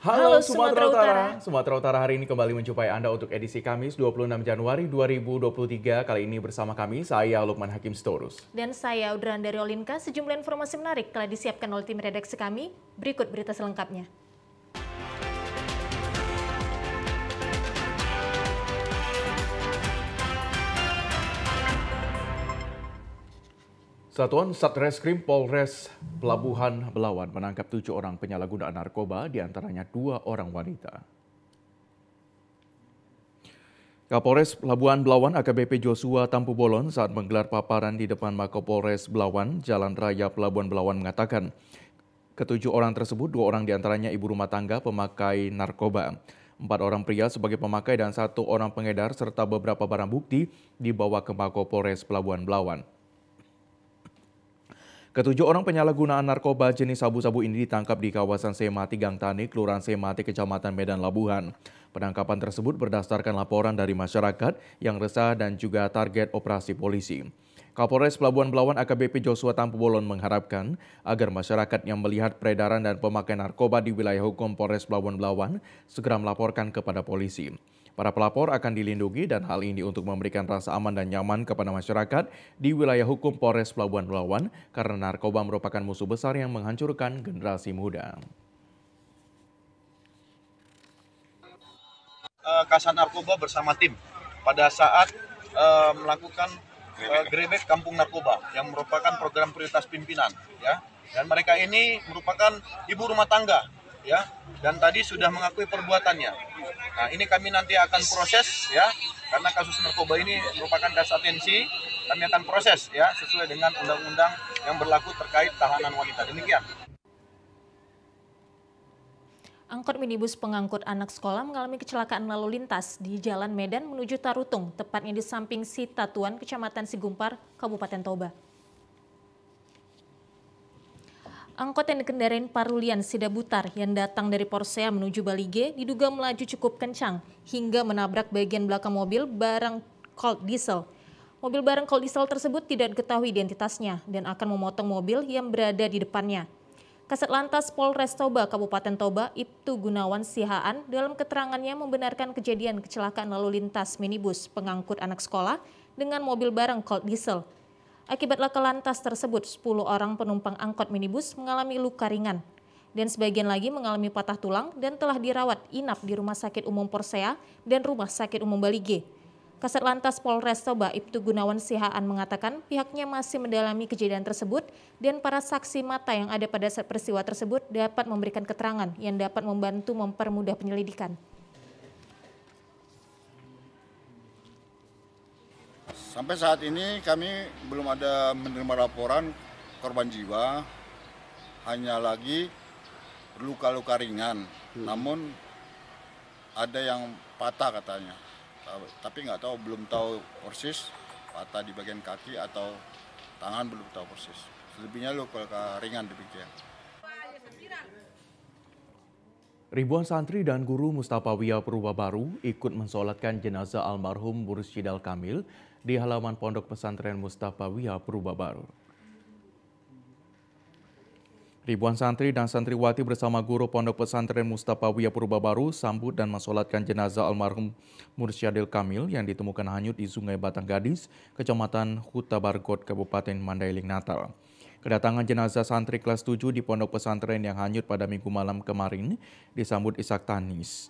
Halo Halo Sumatera Sumatera Utara. Utara. Sumatera Utara hari ini kembali menjumpai Anda untuk edisi Kamis 26 Januari 2023. Kali ini bersama kami, saya Lukman Hakim Sitorus. Dan saya Udran dari Olinka. Sejumlah informasi menarik telah disiapkan oleh tim redaksi kami. Berikut berita selengkapnya. Satuan Satreskrim Polres Pelabuhan Belawan menangkap 7 orang penyalahgunaan narkoba, diantaranya 2 orang wanita. Kapolres Pelabuhan Belawan AKBP Joshua Tampu-Bolon saat menggelar paparan di depan Makopolres Belawan, Jalan Raya Pelabuhan Belawan mengatakan, ketujuh orang tersebut 2 orang diantaranya ibu rumah tangga pemakai narkoba. 4 orang pria sebagai pemakai dan 1 orang pengedar serta beberapa barang bukti dibawa ke Makopolres Pelabuhan Belawan. Ketujuh orang penyalahgunaan narkoba jenis sabu-sabu ini ditangkap di kawasan Semati Gang Tani, Kelurahan Semati, Kecamatan Medan Labuhan. Penangkapan tersebut berdasarkan laporan dari masyarakat yang resah dan juga target operasi polisi. Kapolres Pelabuhan Belawan AKBP Joshua Tampu-Bolon mengharapkan agar masyarakat yang melihat peredaran dan pemakaian narkoba di wilayah hukum Polres Pelabuhan Belawan segera melaporkan kepada polisi. Para pelapor akan dilindungi dan hal ini untuk memberikan rasa aman dan nyaman kepada masyarakat di wilayah hukum Polres Pelabuhan Belawan karena narkoba merupakan musuh besar yang menghancurkan generasi muda. Kasat Narkoba bersama tim pada saat melakukan grebek kampung narkoba yang merupakan program prioritas pimpinan, ya. Dan mereka ini merupakan ibu rumah tangga, ya. Dan tadi sudah mengakui perbuatannya. Nah, ini kami nanti akan proses, ya, karena kasus narkoba ini merupakan kasus atensi. Kami akan proses, ya, sesuai dengan undang-undang yang berlaku terkait tahanan wanita. Demikian. Angkot minibus pengangkut anak sekolah mengalami kecelakaan lalu lintas di Jalan Medan menuju Tarutung, tepatnya di samping Sitatuan, Kecamatan Sigumpar, Kabupaten Toba. Angkot yang dikendarain Parulian Sidabutar yang datang dari Porsea menuju Balige diduga melaju cukup kencang hingga menabrak bagian belakang mobil barang Colt Diesel. Mobil barang Colt Diesel tersebut tidak diketahui identitasnya dan akan memotong mobil yang berada di depannya. Kasat Lantas Polres Toba Kabupaten Toba, Ibtu Gunawan Sihaan, dalam keterangannya membenarkan kejadian kecelakaan lalu lintas minibus pengangkut anak sekolah dengan mobil barang Colt Diesel. Akibat laka lantas tersebut, 10 orang penumpang angkot minibus mengalami luka ringan dan sebagian lagi mengalami patah tulang dan telah dirawat inap di Rumah Sakit Umum Porsea dan Rumah Sakit Umum Balige. Kasat Lantas Polres Toba Ibtu Gunawan Sihaan mengatakan pihaknya masih mendalami kejadian tersebut dan para saksi mata yang ada pada saat peristiwa tersebut dapat memberikan keterangan yang dapat membantu mempermudah penyelidikan. Sampai saat ini kami belum ada menerima laporan korban jiwa, hanya lagi luka-luka ringan, namun ada yang patah katanya. Tapi belum tahu persis patah di bagian kaki atau tangan, belum tahu persis. Selebihnya luka ringan demikian. Ribuan santri dan guru Mustafawiyah Purba Baru ikut mensolatkan jenazah almarhum Mursyidil Kamil di halaman Pondok Pesantren Mustafawiyah Purba Baru. Ribuan santri dan santriwati bersama guru Pondok Pesantren Mustafawiyah Purba Baru sambut dan mensolatkan jenazah almarhum Mursyidil Kamil yang ditemukan hanyut di Sungai Batang Gadis, Kecamatan Huta Bargot, Kabupaten Mandailing, Natal. Kedatangan jenazah santri kelas 7 di Pondok Pesantren yang hanyut pada Minggu malam kemarin disambut isak tangis.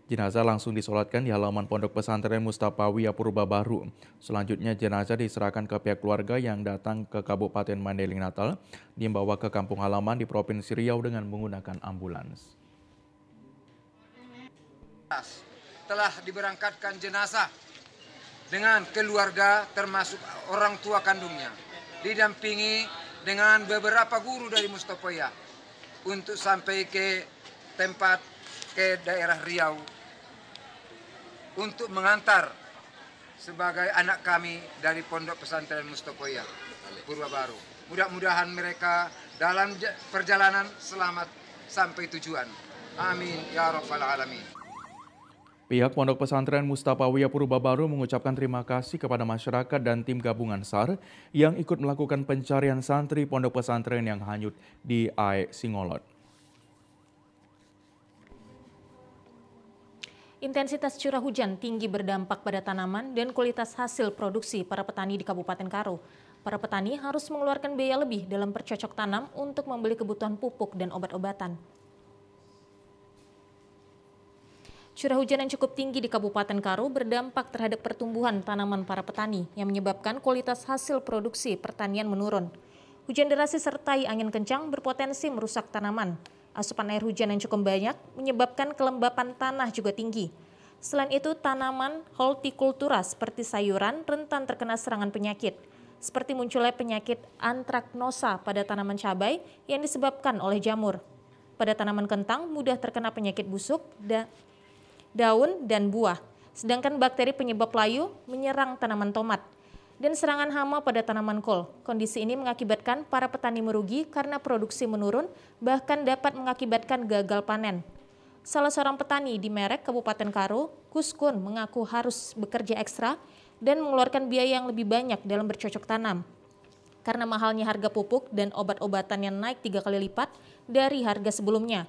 Jenazah langsung disolatkan di halaman Pondok Pesantren Mustafawiyah Purba Baru. Selanjutnya jenazah diserahkan ke pihak keluarga yang datang ke Kabupaten Mandailing, Natal, dibawa ke kampung halaman di Provinsi Riau dengan menggunakan ambulans. Telah diberangkatkan jenazah dengan keluarga termasuk orang tua kandungnya, didampingi dengan beberapa guru dari Mustafawiyah untuk sampai ke tempat ke daerah Riau untuk mengantar sebagai anak kami dari Pondok Pesantren Mustafawiyah Purba Baru. Mudah-mudahan mereka dalam perjalanan selamat sampai tujuan. Amin ya rabbal alamin. Pihak Pondok Pesantren Mustafawiyah Purba Baru mengucapkan terima kasih kepada masyarakat dan tim gabungan SAR yang ikut melakukan pencarian santri Pondok Pesantren yang hanyut di AE Singolot. Intensitas curah hujan tinggi berdampak pada tanaman dan kualitas hasil produksi para petani di Kabupaten Karo. Para petani harus mengeluarkan biaya lebih dalam bercocok tanam untuk membeli kebutuhan pupuk dan obat-obatan. Curah hujan yang cukup tinggi di Kabupaten Karo berdampak terhadap pertumbuhan tanaman para petani yang menyebabkan kualitas hasil produksi pertanian menurun. Hujan deras disertai angin kencang berpotensi merusak tanaman. Asupan air hujan yang cukup banyak menyebabkan kelembapan tanah juga tinggi. Selain itu, tanaman hortikultura seperti sayuran rentan terkena serangan penyakit, seperti munculnya penyakit antraknosa pada tanaman cabai yang disebabkan oleh jamur. Pada tanaman kentang mudah terkena penyakit busuk, daun, dan buah. Sedangkan bakteri penyebab layu menyerang tanaman tomat. Dan serangan hama pada tanaman kol. Kondisi ini mengakibatkan para petani merugi karena produksi menurun, bahkan dapat mengakibatkan gagal panen. Salah seorang petani di Merek, Kabupaten Karo, Kuskun, mengaku harus bekerja ekstra dan mengeluarkan biaya yang lebih banyak dalam bercocok tanam. Karena mahalnya harga pupuk dan obat-obatan yang naik 3 kali lipat dari harga sebelumnya.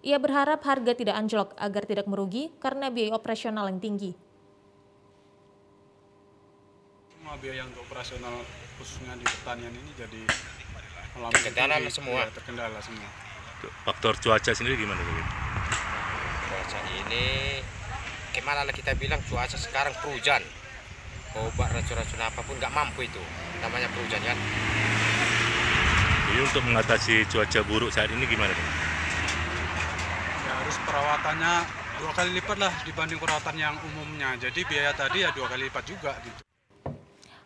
Ia berharap harga tidak anjlok agar tidak merugi karena biaya operasional yang tinggi. Biaya untuk operasional khususnya di pertanian ini jadi terkendala semua. Ya, terkendala semua. Faktor cuaca sendiri gimana? Cuaca ini gimana lah kita bilang, cuaca sekarang hujan. Obat racun-racun apapun nggak mampu itu, namanya hujan kan. Jadi untuk mengatasi cuaca buruk saat ini gimana? Ya, harus perawatannya 2 kali lipat lah dibanding perawatan yang umumnya. Jadi biaya tadi ya 2 kali lipat juga gitu.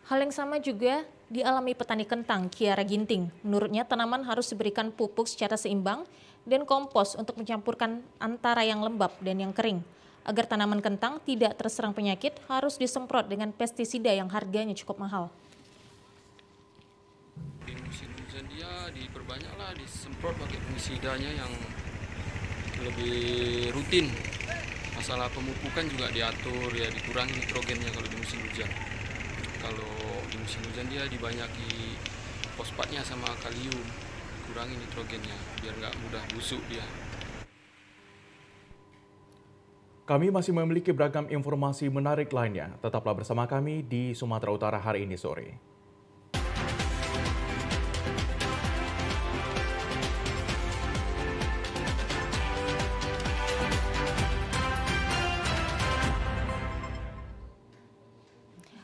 Hal yang sama juga dialami petani kentang Kiara Ginting. Menurutnya tanaman harus diberikan pupuk secara seimbang dan kompos untuk mencampurkan antara yang lembab dan yang kering. Agar tanaman kentang tidak terserang penyakit harus disemprot dengan pestisida yang harganya cukup mahal. Di musim hujan dia diperbanyaklah, disemprot pakai pestisidanya yang lebih rutin. Masalah pemupukan juga diatur, ya dikurangi nitrogennya kalau di musim hujan. Kalau di musim hujan dia dibanyaki fosfatnya sama kalium, kurangi nitrogennya biar nggak mudah busuk dia. Kami masih memiliki beragam informasi menarik lainnya. Tetaplah bersama kami di Sumatera Utara hari ini sore.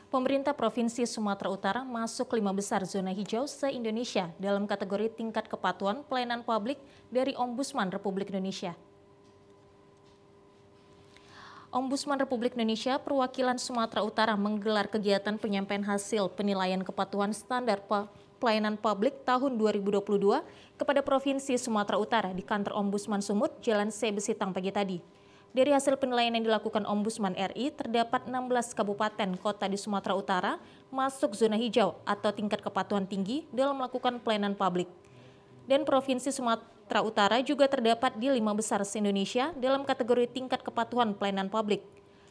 Pemerintah Provinsi Sumatera Utara masuk 5 besar zona hijau se-Indonesia dalam kategori tingkat kepatuhan pelayanan publik dari Ombudsman Republik Indonesia. Ombudsman Republik Indonesia perwakilan Sumatera Utara menggelar kegiatan penyampaian hasil penilaian kepatuhan standar pelayanan publik tahun 2022 kepada Provinsi Sumatera Utara di kantor Ombudsman Sumut, Jalan C. Besitang pagi tadi. Dari hasil penilaian yang dilakukan Ombudsman RI, terdapat 16 kabupaten kota di Sumatera Utara masuk zona hijau atau tingkat kepatuhan tinggi dalam melakukan pelayanan publik. Dan Provinsi Sumatera Utara juga terdapat di 5 besar se-Indonesia dalam kategori tingkat kepatuhan pelayanan publik.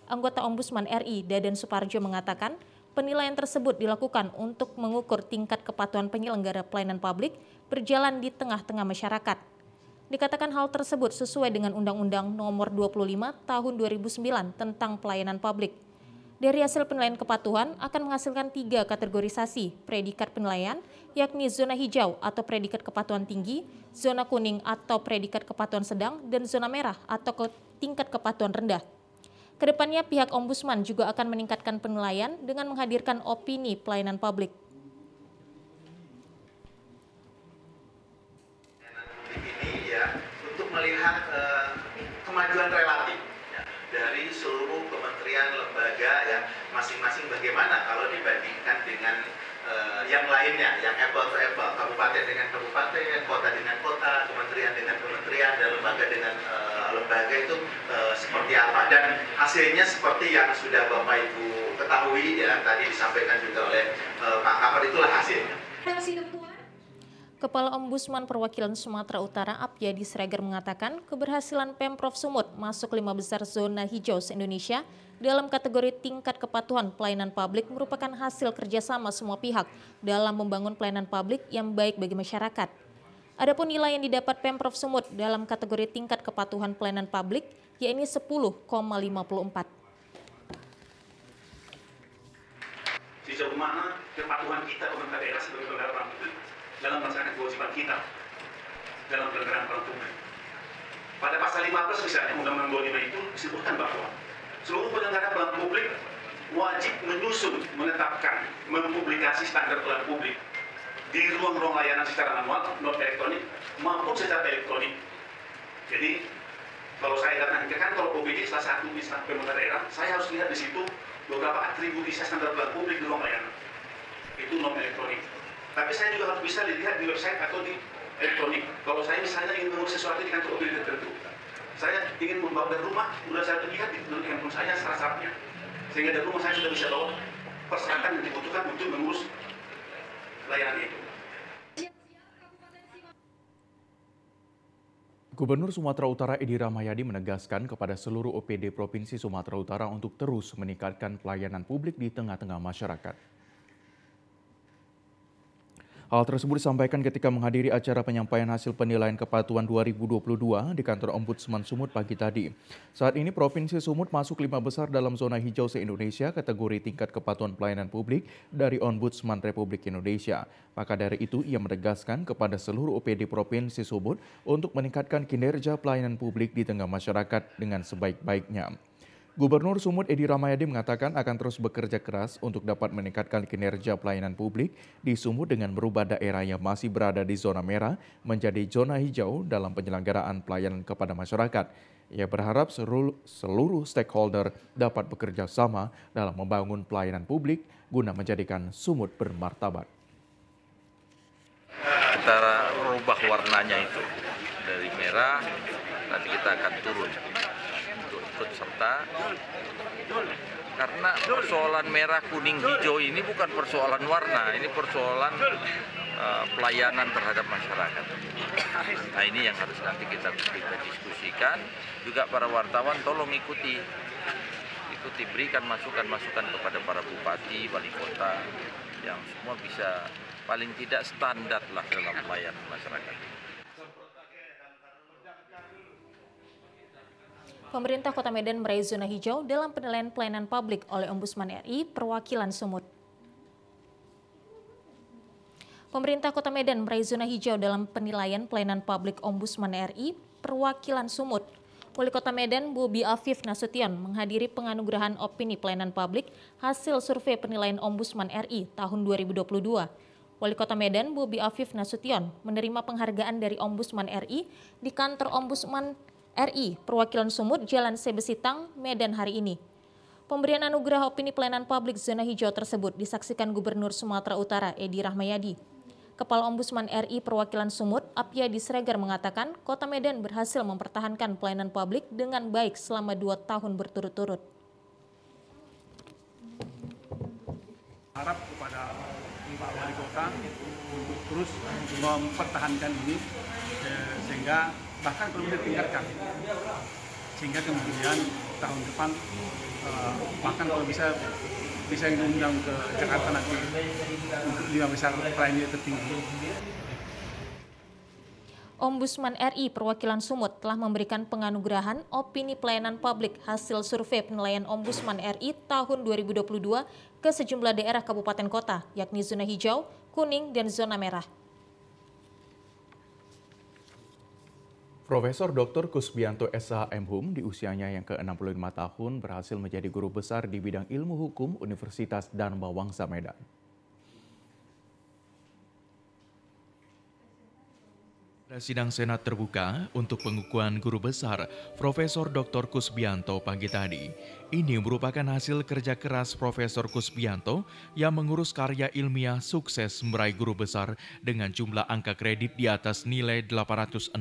Anggota Ombudsman RI, Dadan Suparjo, mengatakan penilaian tersebut dilakukan untuk mengukur tingkat kepatuhan penyelenggara pelayanan publik berjalan di tengah-tengah masyarakat. Dikatakan hal tersebut sesuai dengan Undang-Undang Nomor 25 Tahun 2009 tentang Pelayanan Publik. Dari hasil penilaian kepatuhan akan menghasilkan 3 kategorisasi predikat penilaian, yakni zona hijau atau predikat kepatuhan tinggi, zona kuning atau predikat kepatuhan sedang, dan zona merah atau tingkat kepatuhan rendah. Kedepannya pihak Ombudsman juga akan meningkatkan penilaian dengan menghadirkan opini pelayanan publik. Melihat kemajuan relatif ya, dari seluruh kementerian lembaga ya masing-masing bagaimana kalau dibandingkan dengan yang lainnya, yang apple to apple, kabupaten dengan kabupaten, kota dengan kota, kementerian dengan kementerian, dan lembaga dengan lembaga itu seperti apa, dan hasilnya seperti yang sudah Bapak Ibu ketahui ya, tadi disampaikan juga oleh Pak Kapar, itulah hasilnya. Kepala Ombudsman Perwakilan Sumatera Utara Apyadi Sregar mengatakan keberhasilan Pemprov Sumut masuk 5 besar zona hijau se-Indonesia dalam kategori tingkat kepatuhan pelayanan publik merupakan hasil kerjasama semua pihak dalam membangun pelayanan publik yang baik bagi masyarakat. Adapun nilai yang didapat Pemprov Sumut dalam kategori tingkat kepatuhan pelayanan publik yakni 10,54. Sejauh mana kepatuhan kita pemerintah daerah sebagai penyelenggara peran publik dalam melaksanakan kewajiban kita dalam penyelenggaraan peran publik. Pada pasal 15 misalnya Undang-Undang 25 itu disebutkan bahwa seluruh penyelenggara peran publik wajib menyusun, menetapkan, mempublikasi standar peran publik di ruang-ruang layanan secara manual, non elektronik maupun secara elektronik. Jadi kalau saya datang ke kantor OBD salah satu instansi pemerintah daerah, saya harus lihat di situ beberapa atribut standar peran publik di ruang layanan. Itu non elektronik. Tapi saya juga harus bisa dilihat di website atau di elektronik. Kalau saya misalnya ingin mengurus sesuatu di kantor OBD tertentu, saya ingin membawa dari rumah, sudah saya lihat di handphone saya syarat-syaratnya. Sehingga dari rumah saya sudah bisa bawa persyaratan yang dibutuhkan untuk mengurus layanan itu. Gubernur Sumatera Utara Edi Rahmayadi menegaskan kepada seluruh OPD Provinsi Sumatera Utara untuk terus meningkatkan pelayanan publik di tengah-tengah masyarakat. Hal tersebut disampaikan ketika menghadiri acara penyampaian hasil penilaian kepatuhan 2022 di kantor Ombudsman Sumut pagi tadi. Saat ini Provinsi Sumut masuk 5 besar dalam zona hijau se-Indonesia kategori tingkat kepatuhan pelayanan publik dari Ombudsman Republik Indonesia. Maka dari itu ia menegaskan kepada seluruh OPD Provinsi Sumut untuk meningkatkan kinerja pelayanan publik di tengah masyarakat dengan sebaik-baiknya. Gubernur Sumut Edi Rahmayadi mengatakan akan terus bekerja keras untuk dapat meningkatkan kinerja pelayanan publik di Sumut dengan merubah daerah yang masih berada di zona merah menjadi zona hijau dalam penyelenggaraan pelayanan kepada masyarakat. Ia berharap seluruh stakeholder dapat bekerja sama dalam membangun pelayanan publik guna menjadikan Sumut bermartabat. Kita rubah warnanya itu dari merah, nanti kita akan turun untuk ikut serta, karena persoalan merah, kuning, hijau ini bukan persoalan warna, ini persoalan pelayanan terhadap masyarakat. Nah ini yang harus nanti kita diskusikan. Juga para wartawan tolong ikuti, berikan masukan-masukan kepada para bupati, wali kota, yang semua bisa paling tidak standar lah dalam pelayanan masyarakat. Pemerintah Kota Medan meraih zona hijau dalam penilaian pelayanan publik oleh Ombudsman RI perwakilan Sumut. Pemerintah Kota Medan meraih zona hijau dalam penilaian pelayanan publik Ombudsman RI perwakilan Sumut. Wali Kota Medan Bobi Afif Nasution menghadiri penganugerahan opini pelayanan publik hasil survei penilaian Ombudsman RI tahun 2022. Wali Kota Medan Bobi Afif Nasution menerima penghargaan dari Ombudsman RI di kantor Ombudsman RI perwakilan Sumut Jalan Sebesitang, Medan hari ini. Pemberian anugerah opini pelayanan publik zona hijau tersebut disaksikan Gubernur Sumatera Utara Edi Rahmayadi. Kepala Ombudsman RI perwakilan Sumut, Apyadi Sregar mengatakan Kota Medan berhasil mempertahankan pelayanan publik dengan baik selama 2 tahun berturut-turut. Harap kepada Pak Wali Kota untuk terus mempertahankan ini sehingga bahkan perlu ditingkatkan, sehingga kemudian tahun depan bahkan kalau bisa diundang ke Jakarta nanti untuk 5 besar pelayanan tertinggi. Ombudsman RI perwakilan Sumut telah memberikan penganugerahan opini pelayanan publik hasil survei penilaian Ombudsman RI tahun 2022 ke sejumlah daerah kabupaten kota, yakni zona hijau, kuning, dan zona merah. Profesor Dr. Kusbianto SH.M.Hum di usianya yang ke-65 tahun berhasil menjadi guru besar di bidang ilmu hukum Universitas Dharma Wangsa Medan. Pada sidang Senat terbuka untuk pengukuhan guru besar Profesor Dr. Kusbianto pagi tadi, ini merupakan hasil kerja keras Profesor Kusbianto yang mengurus karya ilmiah sukses meraih guru besar dengan jumlah angka kredit di atas nilai 860.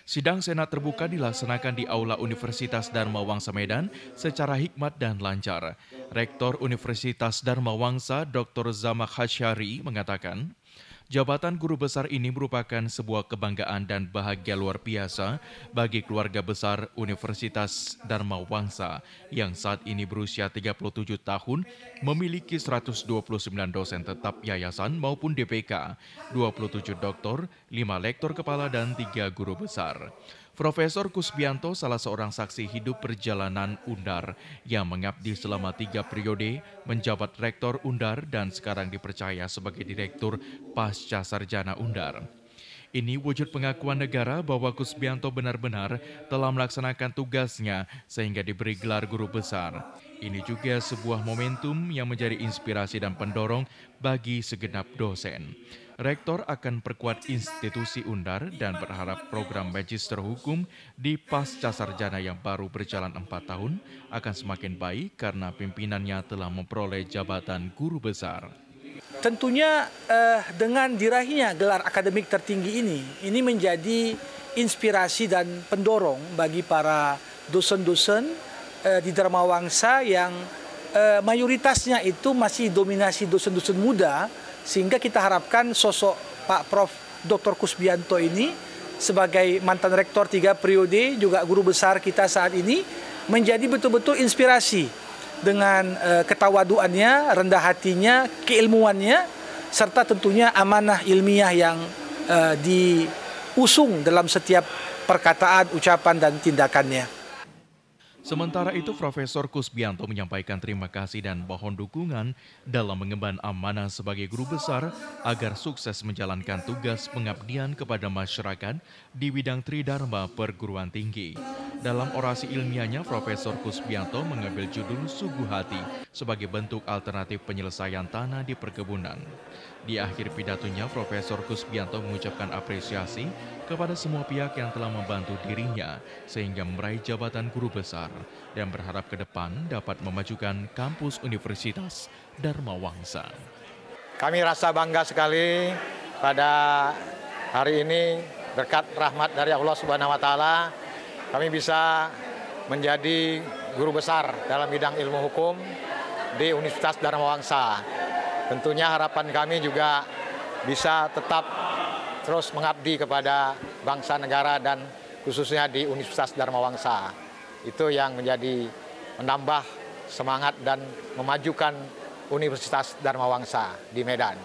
Sidang Senat terbuka dilaksanakan di Aula Universitas Dharma Wangsa Medan secara hikmat dan lancar. Rektor Universitas Dharma Wangsa Dr. Zamak Hasyari mengatakan, jabatan guru besar ini merupakan sebuah kebanggaan dan bahagia luar biasa bagi keluarga besar Universitas Dharma Wangsa yang saat ini berusia 37 tahun, memiliki 129 dosen tetap yayasan maupun DPK, 27 doktor, 5 lektor kepala dan 3 guru besar. Profesor Kusbianto salah seorang saksi hidup perjalanan UNDAR yang mengabdi selama 3 periode menjabat Rektor UNDAR dan sekarang dipercaya sebagai Direktur Pasca Sarjana UNDAR. Ini wujud pengakuan negara bahwa Kusbianto benar-benar telah melaksanakan tugasnya sehingga diberi gelar guru besar. Ini juga sebuah momentum yang menjadi inspirasi dan pendorong bagi segenap dosen. Rektor akan perkuat institusi UNDAR dan berharap program Magister Hukum di Pasca Sarjana yang baru berjalan 4 tahun akan semakin baik karena pimpinannya telah memperoleh jabatan guru besar. Tentunya dengan diraihnya gelar akademik tertinggi ini menjadi inspirasi dan pendorong bagi para dosen-dosen di Dharma Wangsa yang mayoritasnya itu masih dominasi dosen-dosen muda, sehingga kita harapkan sosok Pak Prof. Dr. Kusbianto ini sebagai mantan rektor 3 periode, juga guru besar kita saat ini, menjadi betul-betul inspirasi dengan ketawaduannya, rendah hatinya, keilmuannya, serta tentunya amanah ilmiah yang diusung dalam setiap perkataan, ucapan, dan tindakannya. Sementara itu, Profesor Kusbianto menyampaikan terima kasih dan mohon dukungan dalam mengemban amanah sebagai guru besar agar sukses menjalankan tugas pengabdian kepada masyarakat di bidang Tridharma perguruan tinggi. Dalam orasi ilmiahnya, Profesor Kusbianto mengambil judul Sungguh Hati sebagai bentuk alternatif penyelesaian tanah di perkebunan. Di akhir pidatonya, Profesor Kusbianto mengucapkan apresiasi kepada semua pihak yang telah membantu dirinya sehingga meraih jabatan guru besar dan berharap ke depan dapat memajukan kampus Universitas Dharma Wangsa. Kami rasa bangga sekali pada hari ini berkat rahmat dari Allah Subhanahu wa taala kami bisa menjadi guru besar dalam bidang ilmu hukum di Universitas Dharma Wangsa. Tentunya harapan kami juga bisa tetap terus mengabdi kepada bangsa negara dan khususnya di Universitas Dharma Wangsa. Itu yang menjadi menambah semangat dan memajukan Universitas Dharma Wangsa di Medan.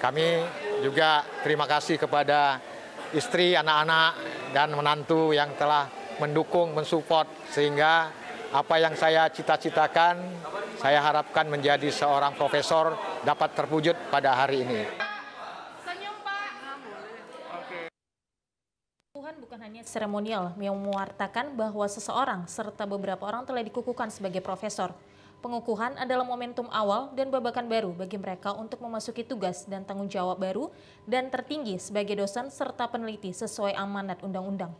Kami juga terima kasih kepada istri, anak-anak, dan menantu yang telah mendukung, mensupport, sehingga apa yang saya cita-citakan, saya harapkan menjadi seorang profesor dapat terwujud pada hari ini. Bukan hanya seremonial yang mewartakan bahwa seseorang serta beberapa orang telah dikukuhkan sebagai profesor. Pengukuhan adalah momentum awal dan babakan baru bagi mereka untuk memasuki tugas dan tanggung jawab baru dan tertinggi sebagai dosen serta peneliti sesuai amanat undang-undang.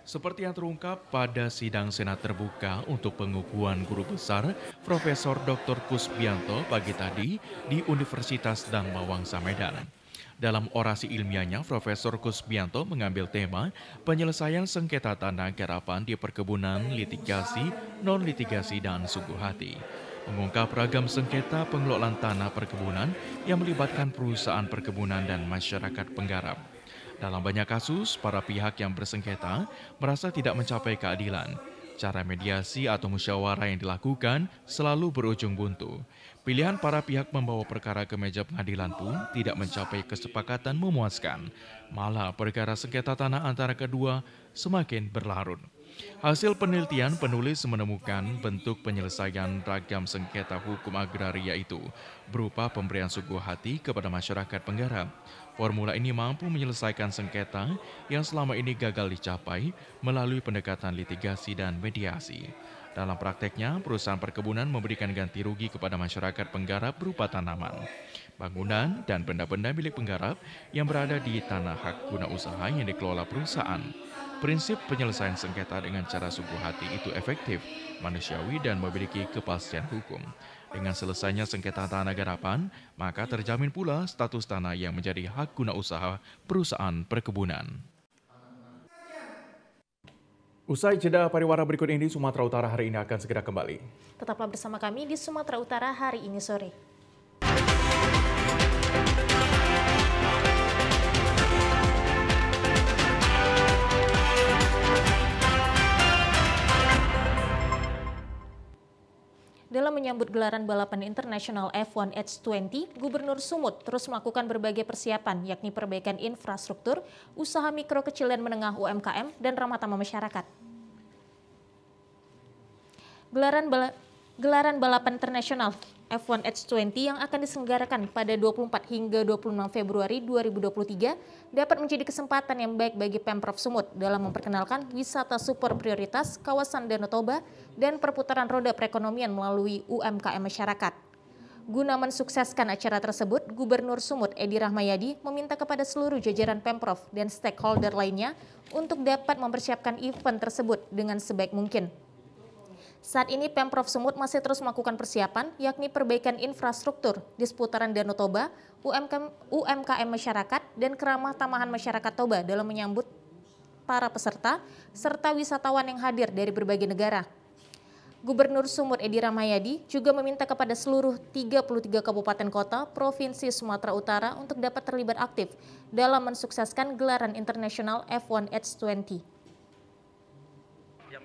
Seperti yang terungkap pada sidang Senat terbuka untuk pengukuhan guru besar Profesor Dr. Kusbianto pagi tadi di Universitas Dharma Wangsa Medan. Dalam orasi ilmiahnya, Profesor Kusbianto mengambil tema penyelesaian sengketa tanah garapan di perkebunan, litigasi, non-litigasi, dan sungguh hati. Mengungkap ragam sengketa pengelolaan tanah perkebunan yang melibatkan perusahaan perkebunan dan masyarakat penggarap. Dalam banyak kasus, para pihak yang bersengketa merasa tidak mencapai keadilan. Cara mediasi atau musyawarah yang dilakukan selalu berujung buntu. Pilihan para pihak membawa perkara ke meja pengadilan pun tidak mencapai kesepakatan memuaskan. Malah perkara sengketa tanah antara kedua semakin berlarut. Hasil penelitian, penulis menemukan bentuk penyelesaian ragam sengketa hukum agraria itu berupa pemberian sungguh hati kepada masyarakat penggarap. Formula ini mampu menyelesaikan sengketa yang selama ini gagal dicapai melalui pendekatan litigasi dan mediasi. Dalam prakteknya, perusahaan perkebunan memberikan ganti rugi kepada masyarakat penggarap berupa tanaman, bangunan, dan benda-benda milik penggarap yang berada di tanah hak guna usaha yang dikelola perusahaan. Prinsip penyelesaian sengketa dengan cara sungguh hati itu efektif, manusiawi, dan memiliki kepastian hukum. Dengan selesainya sengketa tanah garapan, maka terjamin pula status tanah yang menjadi hak guna usaha perusahaan perkebunan. Usai jeda pariwara berikut ini, Sumatera Utara hari ini akan segera kembali. Tetaplah bersama kami di Sumatera Utara hari ini sore. Dalam menyambut gelaran balapan internasional F1 H20, Gubernur Sumut terus melakukan berbagai persiapan, yakni perbaikan infrastruktur, usaha mikro, kecil, dan menengah UMKM, dan ramah tamah masyarakat. Gelaran balapan internasional F1 H20 yang akan diselenggarakan pada 24 hingga 26 Februari 2023 dapat menjadi kesempatan yang baik bagi Pemprov Sumut dalam memperkenalkan wisata super prioritas kawasan Danau Toba dan perputaran roda perekonomian melalui UMKM masyarakat. Guna mensukseskan acara tersebut, Gubernur Sumut Edi Rahmayadi meminta kepada seluruh jajaran Pemprov dan stakeholder lainnya untuk dapat mempersiapkan event tersebut dengan sebaik mungkin. Saat ini Pemprov Sumut masih terus melakukan persiapan, yakni perbaikan infrastruktur di seputaran Danau Toba, UMKM masyarakat, dan keramah tamahan masyarakat Toba dalam menyambut para peserta, serta wisatawan yang hadir dari berbagai negara. Gubernur Sumut Edi Rahmayadi juga meminta kepada seluruh 33 kabupaten kota Provinsi Sumatera Utara untuk dapat terlibat aktif dalam mensukseskan gelaran internasional F1 H20.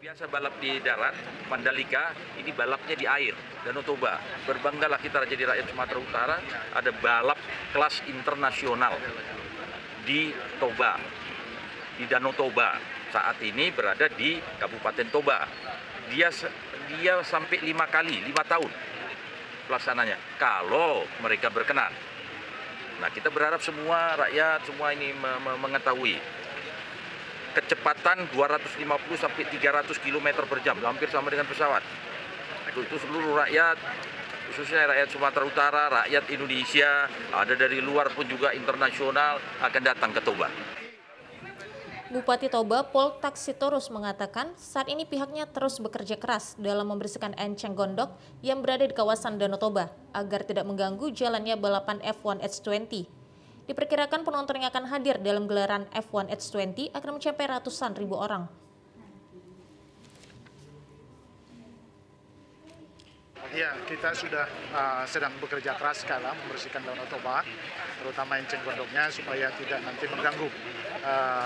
Biasa balap di darat, Mandalika, ini balapnya di air, Danau Toba. Berbanggalah kita jadi rakyat Sumatera Utara, ada balap kelas internasional di Toba, di Danau Toba. Saat ini berada di Kabupaten Toba. Dia sampai 5 tahun pelaksananya, kalau mereka berkenan. Nah, kita berharap semua rakyat, semua ini mengetahui kecepatan 250 sampai 300 km per jam, hampir sama dengan pesawat. Itu seluruh rakyat, khususnya rakyat Sumatera Utara, rakyat Indonesia, ada dari luar pun juga internasional akan datang ke Toba. Bupati Toba Pol Taksitorus mengatakan saat ini pihaknya terus bekerja keras dalam membersihkan enceng gondok yang berada di kawasan Danau Toba agar tidak mengganggu jalannya balapan F1 H20. Diperkirakan penonton yang akan hadir dalam gelaran F1 H20 akan mencapai ratusan ribu orang. Ya, kita sudah sedang bekerja keras sekarang membersihkan Danau Toba, terutama enceng gondoknya supaya tidak nanti mengganggu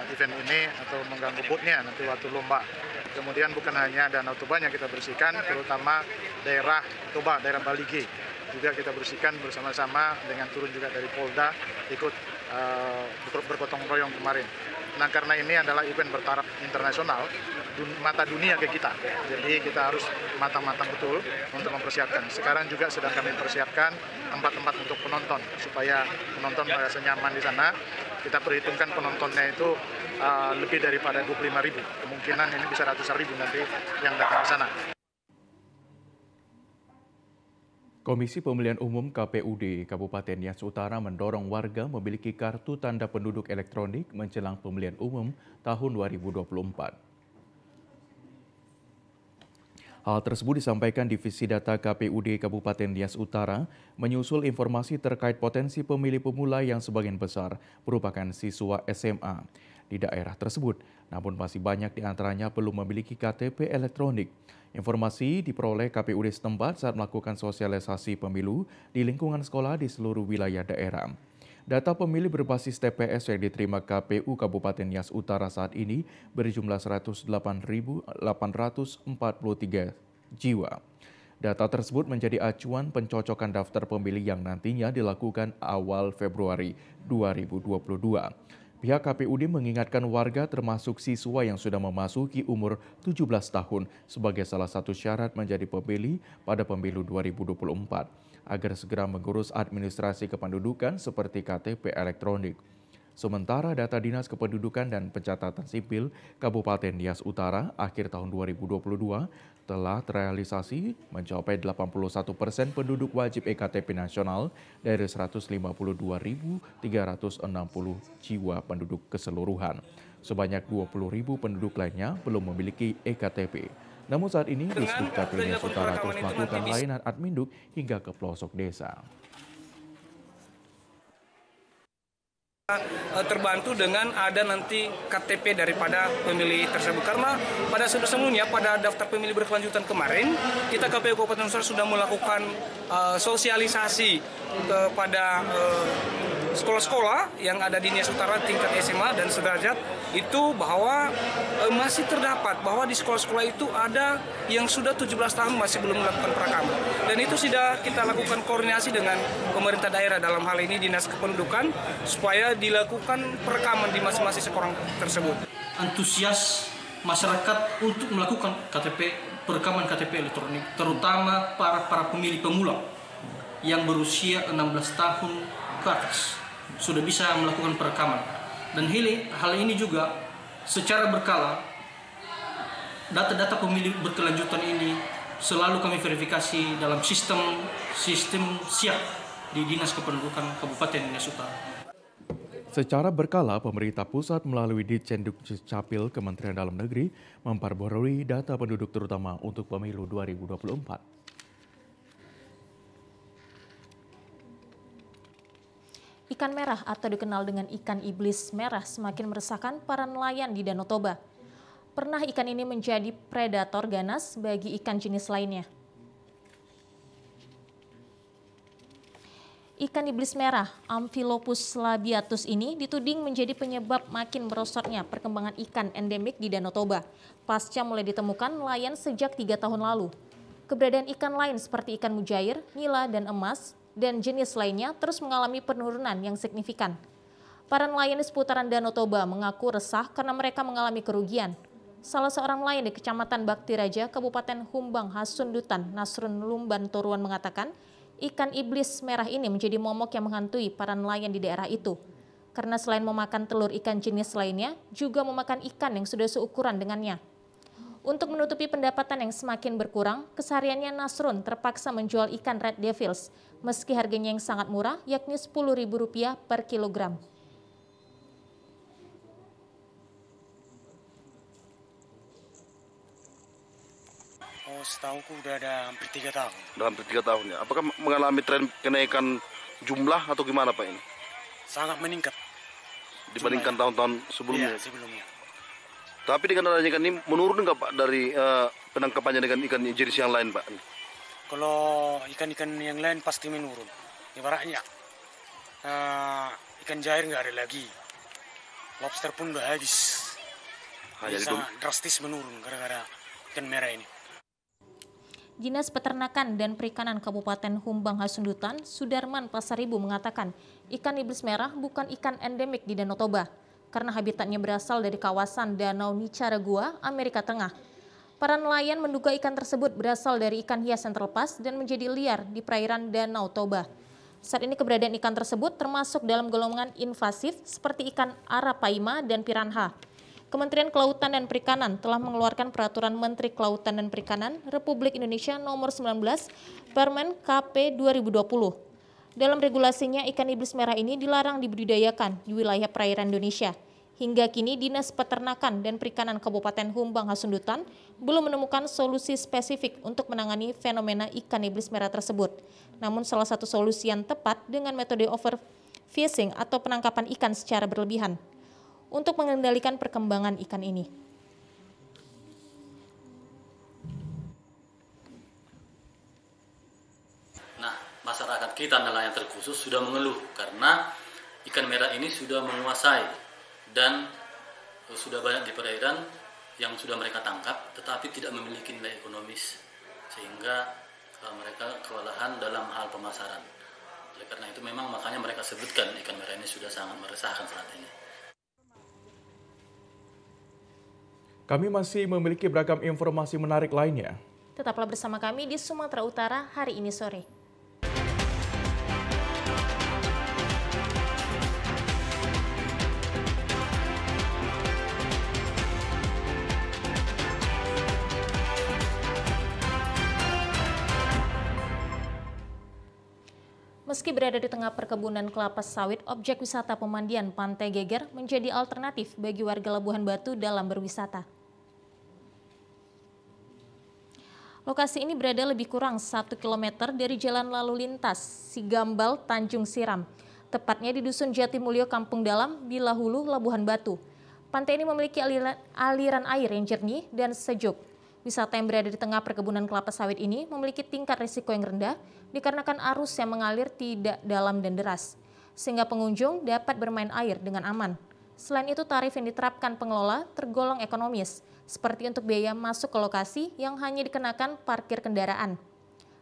event ini atau mengganggu bootnya nanti waktu lomba. Kemudian bukan hanya Danau Toba yang kita bersihkan, terutama daerah Toba, daerah Balige. Juga kita bersihkan bersama-sama dengan turun juga dari Polda ikut bergotong royong kemarin. Nah, karena ini adalah event bertaraf internasional, mata dunia ke kita. Jadi kita harus matang-matang betul untuk mempersiapkan. Sekarang juga sedang kami persiapkan tempat-tempat untuk penonton supaya penonton merasa nyaman di sana. Kita perhitungkan penontonnya itu lebih daripada 25.000. Kemungkinan ini bisa ratusan ribu nanti yang datang ke sana. Komisi Pemilihan Umum KPUD Kabupaten Nias Utara mendorong warga memiliki kartu tanda penduduk elektronik menjelang pemilihan umum tahun 2024. Hal tersebut disampaikan Divisi Data KPUD Kabupaten Nias Utara menyusul informasi terkait potensi pemilih pemula yang sebagian besar merupakan siswa SMA di daerah tersebut, namun masih banyak di antaranya belum memiliki KTP elektronik. Informasi diperoleh KPUD setempat saat melakukan sosialisasi pemilu di lingkungan sekolah di seluruh wilayah daerah. Data pemilih berbasis TPS yang diterima KPU Kabupaten Nias Utara saat ini berjumlah 108.843 jiwa. Data tersebut menjadi acuan pencocokan daftar pemilih yang nantinya dilakukan awal Februari 2022. Pihak KPUD mengingatkan warga termasuk siswa yang sudah memasuki umur 17 tahun sebagai salah satu syarat menjadi pemilih pada pemilu 2024 agar segera mengurus administrasi kependudukan seperti KTP elektronik. Sementara data Dinas Kependudukan dan Pencatatan Sipil Kabupaten Nias Utara akhir tahun 2022 telah terrealisasi mencapai 81% penduduk wajib EKTP nasional dari 152.360 jiwa penduduk keseluruhan. Sebanyak 20.000 penduduk lainnya belum memiliki EKTP. Namun saat ini Disduk Capil Nias Utara terus melakukan layanan adminduk hingga ke pelosok desa. Terbantu dengan ada nanti KTP daripada pemilih tersebut, karena pada sebelumnya pada daftar pemilih berkelanjutan kemarin kita KPU Kabupaten Nusa sudah melakukan sosialisasi kepada sekolah-sekolah yang ada di Nias Utara tingkat SMA dan sederajat itu bahwa masih terdapat bahwa di sekolah-sekolah itu ada yang sudah 17 tahun masih belum melakukan perekaman. Dan itu sudah kita lakukan koordinasi dengan pemerintah daerah, dalam hal ini Dinas Kependudukan, supaya dilakukan perekaman di masing-masing sekolah tersebut. Antusias masyarakat untuk melakukan perekaman KTP elektronik, terutama para pemilih pemula yang berusia 16 tahun ke atas sudah bisa melakukan perekaman. Dan hal ini juga secara berkala, data-data pemilih berkelanjutan ini selalu kami verifikasi dalam sistem siap di Dinas Kependudukan Kabupaten Nias Utara. Secara berkala, pemerintah pusat melalui Ditjen Dukcapil Kementerian Dalam Negeri memperbarui data penduduk terutama untuk pemilu 2024. Ikan merah atau dikenal dengan ikan iblis merah semakin meresahkan para nelayan di Danau Toba. Pernah ikan ini menjadi predator ganas bagi ikan jenis lainnya. Ikan iblis merah, Amphilopus labiatus ini dituding menjadi penyebab makin merosotnya perkembangan ikan endemik di Danau Toba, pasca mulai ditemukan nelayan sejak 3 tahun lalu. Keberadaan ikan lain seperti ikan mujair, nila, dan emas, dan jenis lainnya terus mengalami penurunan yang signifikan. Para nelayan di seputaran Danau Toba mengaku resah karena mereka mengalami kerugian. Salah seorang nelayan di Kecamatan Bakti Raja, Kabupaten Humbang Hasundutan, Nasrun Lumban Toruan mengatakan, ikan iblis merah ini menjadi momok yang menghantui para nelayan di daerah itu. Karena selain memakan telur ikan jenis lainnya, juga memakan ikan yang sudah seukuran dengannya. Untuk menutupi pendapatan yang semakin berkurang, kesehariannya Nasrun terpaksa menjual ikan red devils, meski harganya yang sangat murah, yakni Rp10.000 per kilogram. Oh, setauku udah ada hampir 3 tahun. Udah hampir 3 tahun ya. Apakah mengalami tren kenaikan jumlah atau gimana Pak ini? Sangat meningkat. Dibandingkan tahun-tahun sebelumnya? Iya, sebelumnya. Tapi dengan adanya ikan ini menurun nggak Pak dari penangkapannya dengan ikan jenis yang lain Pak? Kalau ikan-ikan yang lain pasti menurun. Ibaratnya ikan jair nggak ada lagi. Lobster pun udah habis. Jadi sangat drastis menurun gara-gara ikan merah ini. Dinas Peternakan dan Perikanan Kabupaten Humbang Hasundutan, Sudarman Pasaribu mengatakan, ikan iblis merah bukan ikan endemik di Danau Toba, karena habitatnya berasal dari kawasan Danau Nicaragua, Amerika Tengah. Para nelayan menduga ikan tersebut berasal dari ikan hias yang terlepas dan menjadi liar di perairan Danau Toba. Saat ini keberadaan ikan tersebut termasuk dalam golongan invasif seperti ikan arapaima dan piranha. Kementerian Kelautan dan Perikanan telah mengeluarkan Peraturan Menteri Kelautan dan Perikanan Republik Indonesia Nomor 19 Permen KP 2020. Dalam regulasinya, ikan iblis merah ini dilarang dibudidayakan di wilayah perairan Indonesia. Hingga kini, Dinas Peternakan dan Perikanan Kabupaten Humbang Hasundutan belum menemukan solusi spesifik untuk menangani fenomena ikan iblis merah tersebut. Namun salah satu solusi yang tepat dengan metode overfishing atau penangkapan ikan secara berlebihan untuk mengendalikan perkembangan ikan ini. Nah, masyarakat kita nelayan terkhusus sudah mengeluh karena ikan merah ini sudah menguasai dan sudah banyak di perairan yang sudah mereka tangkap tetapi tidak memiliki nilai ekonomis sehingga mereka kewalahan dalam hal pemasaran. Oleh karena itu memang makanya mereka sebutkan ikan merah ini sudah sangat meresahkan saat ini. Kami masih memiliki beragam informasi menarik lainnya. Tetaplah bersama kami di Sumatera Utara hari ini sore. Meski berada di tengah perkebunan kelapa sawit, objek wisata pemandian Pantai Geger menjadi alternatif bagi warga Labuhan Batu dalam berwisata. Lokasi ini berada lebih kurang 1 km dari jalan lalu lintas Sigambal Tanjung Siram, tepatnya di Dusun Jatimulyo Kampung Dalam, Bila Hulu, Labuhan Batu. Pantai ini memiliki aliran air yang jernih dan sejuk. Wisata yang berada di tengah perkebunan kelapa sawit ini memiliki tingkat risiko yang rendah dikarenakan arus yang mengalir tidak dalam dan deras. sehingga pengunjung dapat bermain air dengan aman. Selain itu, tarif yang diterapkan pengelola tergolong ekonomis, seperti untuk biaya masuk ke lokasi yang hanya dikenakan parkir kendaraan.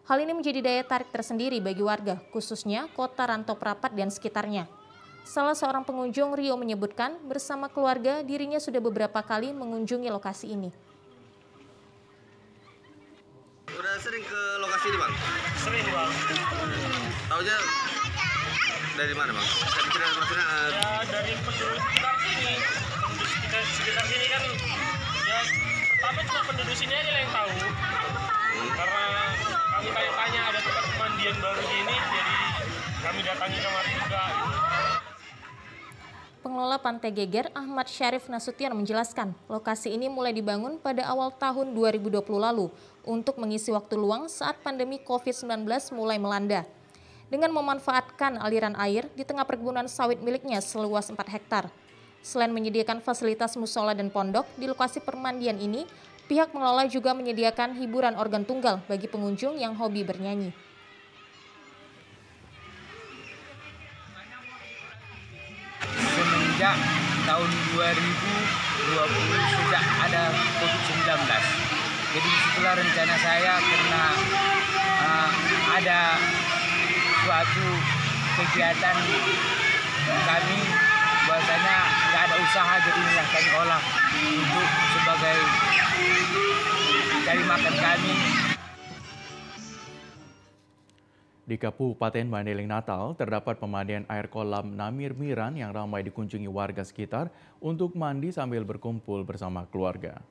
Hal ini menjadi daya tarik tersendiri bagi warga, khususnya Kota Rantau Prapat dan sekitarnya. Salah seorang pengunjung, Rio, menyebutkan bersama keluarga dirinya sudah beberapa kali mengunjungi lokasi ini. Udah sering ke lokasi ini, Bang? Sering, Bang. Taunya dari mana, Bang? Maksudnya ya dari penduduk sekitar sini. Penduduk sekitar sini kan, ya pertama cuma penduduk sini aja yang tahu. Karena kami tanya ada tempat pemandian baru gini, jadi kami datangi kemarin juga. Pengelola Pantai Geger, Ahmad Syarif Nasution, menjelaskan lokasi ini mulai dibangun pada awal tahun 2020 lalu untuk mengisi waktu luang saat pandemi COVID-19 mulai melanda. Dengan memanfaatkan aliran air di tengah perkebunan sawit miliknya seluas 4 hektar. Selain menyediakan fasilitas musola dan pondok di lokasi permandian ini, pihak pengelola juga menyediakan hiburan organ tunggal bagi pengunjung yang hobi bernyanyi. Semenjak tahun 2020 sejak ada COVID-19. Jadi disitulah rencana saya karena ada suatu kegiatan kami bahwasanya nggak ada usaha, jadi inilah kami olah untuk sebagai cari makan kami. Di Kabupaten Mandailing Natal, terdapat pemandian air kolam Namir Miran yang ramai dikunjungi warga sekitar untuk mandi sambil berkumpul bersama keluarga.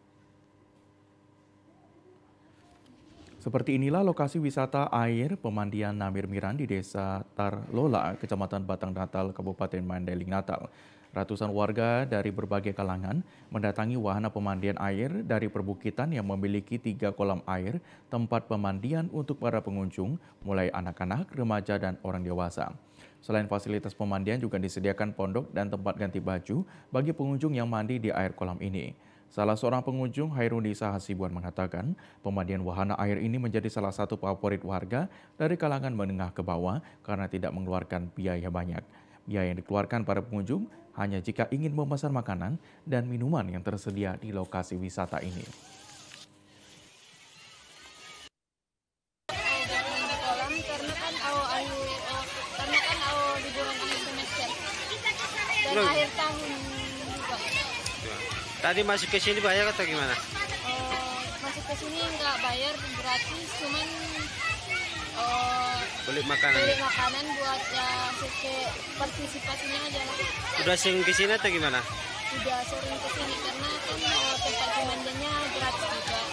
Seperti inilah lokasi wisata air pemandian Namir Miran di Desa Tarlola, Kecamatan Batang Natal, Kabupaten Mandailing Natal. Ratusan warga dari berbagai kalangan mendatangi wahana pemandian air dari perbukitan yang memiliki 3 kolam air, tempat pemandian untuk para pengunjung, mulai anak-anak, remaja, dan orang dewasa. Selain fasilitas pemandian juga disediakan pondok dan tempat ganti baju bagi pengunjung yang mandi di air kolam ini. Salah seorang pengunjung, Hairunisa Hasibuan, mengatakan pemandian wahana air ini menjadi salah satu favorit warga dari kalangan menengah ke bawah karena tidak mengeluarkan biaya banyak. Biaya yang dikeluarkan para pengunjung hanya jika ingin memesan makanan dan minuman yang tersedia di lokasi wisata ini. Dan akhir tahun juga. Tadi masuk ke sini bayar atau gimana? Masuk ke sini nggak bayar, gratis, cuman beli makanan buat ya partisipasinya aja lah. Udah sering ke sini atau gimana? Udah sering ke sini karena kan tempat pemandiannya gratis juga,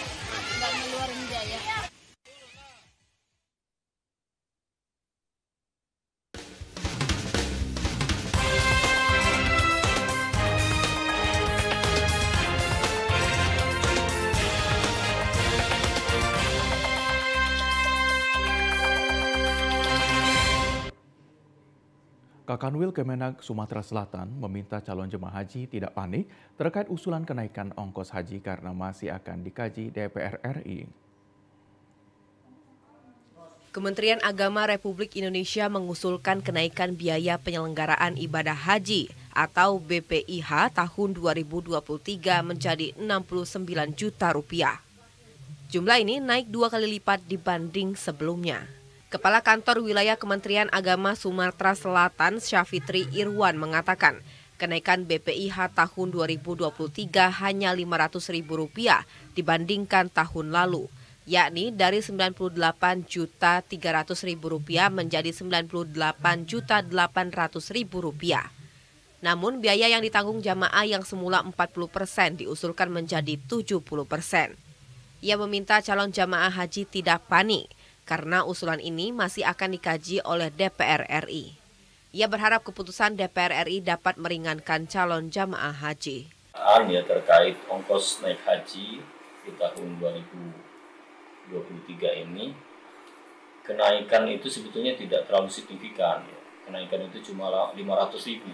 nggak ngeluarin biaya. Kakanwil Kemenak Sumatera Selatan meminta calon jemaah haji tidak panik terkait usulan kenaikan ongkos haji karena masih akan dikaji DPR RI. Kementerian Agama Republik Indonesia mengusulkan kenaikan biaya penyelenggaraan ibadah haji atau BPIH tahun 2023 menjadi 69 juta rupiah. Jumlah ini naik 2 kali lipat dibanding sebelumnya. Kepala Kantor Wilayah Kementerian Agama Sumatera Selatan, Syafitri Irwan, mengatakan kenaikan BPIH tahun 2023 hanya Rp500.000 dibandingkan tahun lalu, yakni dari Rp98.300.000 menjadi Rp98.800.000. Namun biaya yang ditanggung jamaah yang semula 40% diusulkan menjadi 70%. Ia meminta calon jamaah haji tidak panik, karena usulan ini masih akan dikaji oleh DPR RI. Ia berharap keputusan DPR RI dapat meringankan calon jamaah haji. Ya, terkait ongkos naik haji di tahun 2023 ini, kenaikan itu sebetulnya tidak terlalu signifikan. Ya. Kenaikan itu cuma 500.000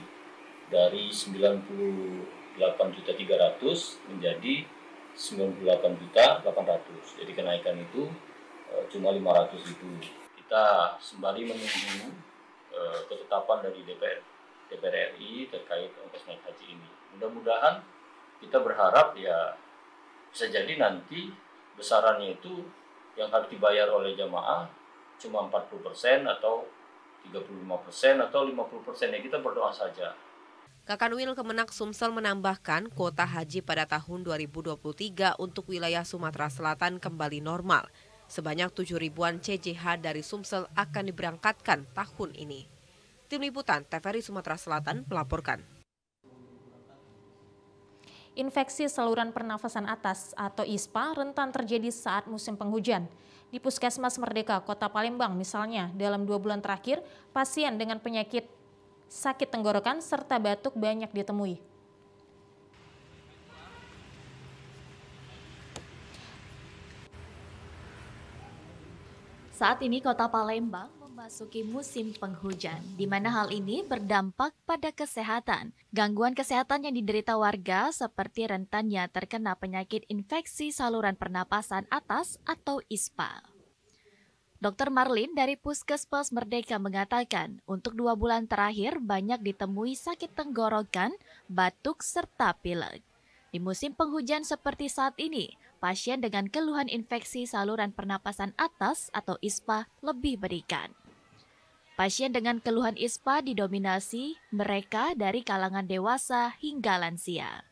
dari 98.300 menjadi 98.800. Jadi kenaikan itu cuma 500.000. Kita sembari menunggu ketetapan dari DPR RI terkait ongkos naik haji ini. Mudah-mudahan kita berharap ya bisa jadi nanti besarannya itu yang harus dibayar oleh jamaah cuma 40% atau 35% atau 50%, ya kita berdoa saja. Kakanwil Kemenak Sumsel menambahkan kuota haji pada tahun 2023 untuk wilayah Sumatera Selatan kembali normal. Sebanyak 7 ribuan CJH dari Sumsel akan diberangkatkan tahun ini. Tim Liputan TVRI Sumatera Selatan melaporkan. Infeksi saluran pernafasan atas atau ISPA rentan terjadi saat musim penghujan. Di Puskesmas Merdeka, Kota Palembang misalnya, dalam 2 bulan terakhir, pasien dengan penyakit sakit tenggorokan serta batuk banyak ditemui. Saat ini Kota Palembang memasuki musim penghujan, di mana hal ini berdampak pada kesehatan. Gangguan kesehatan yang diderita warga seperti rentannya terkena penyakit infeksi saluran pernapasan atas atau ISPA. Dr. Marlin dari Puskesmas Merdeka mengatakan, untuk 2 bulan terakhir banyak ditemui sakit tenggorokan, batuk, serta pilek. Di musim penghujan seperti saat ini, pasien dengan keluhan infeksi saluran pernapasan atas atau ISPA lebih berikan. Pasien dengan keluhan ISPA didominasi mereka dari kalangan dewasa hingga lansia.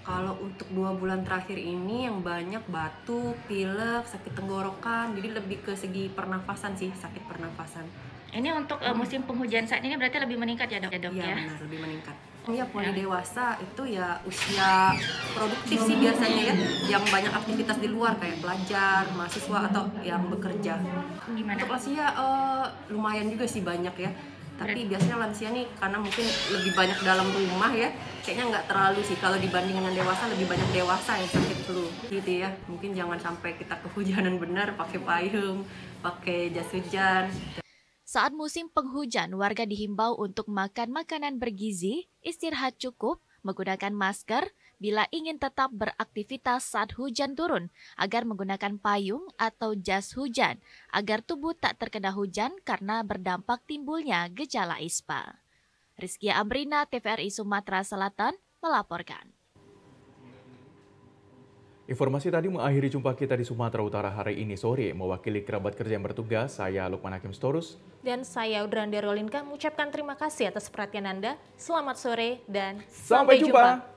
Kalau untuk 2 bulan terakhir ini yang banyak batuk, pilek, sakit tenggorokan, jadi lebih ke segi pernafasan sih, sakit pernafasan. Ini untuk musim penghujan saat ini berarti lebih meningkat ya dok? Iya benar, lebih meningkat. Iya, poli dewasa itu ya usia produktif sih biasanya ya, yang banyak aktivitas di luar kayak pelajar, mahasiswa atau yang bekerja. Gimana? Untuk lansia lumayan juga sih banyak ya. Tapi biasanya lansia nih karena mungkin lebih banyak dalam rumah ya, kayaknya nggak terlalu sih. Kalau dibanding dengan dewasa, lebih banyak dewasa yang sakit flu gitu ya. Mungkin jangan sampai kita kehujanan benar, pakai payung, pakai jas hujan. Saat musim penghujan, warga dihimbau untuk makan makanan bergizi, istirahat cukup, menggunakan masker, bila ingin tetap beraktivitas saat hujan turun, agar menggunakan payung atau jas hujan, agar tubuh tak terkena hujan karena berdampak timbulnya gejala ISPA. Rizkia Amrina, TVRI Sumatera Selatan, melaporkan. Informasi tadi mengakhiri jumpa kita di Sumatera Utara hari ini sore. Mewakili kerabat kerja yang bertugas, saya Lukman Hakim Storus. Dan saya Udran Derolinka mengucapkan terima kasih atas perhatian Anda. Selamat sore dan sampai jumpa.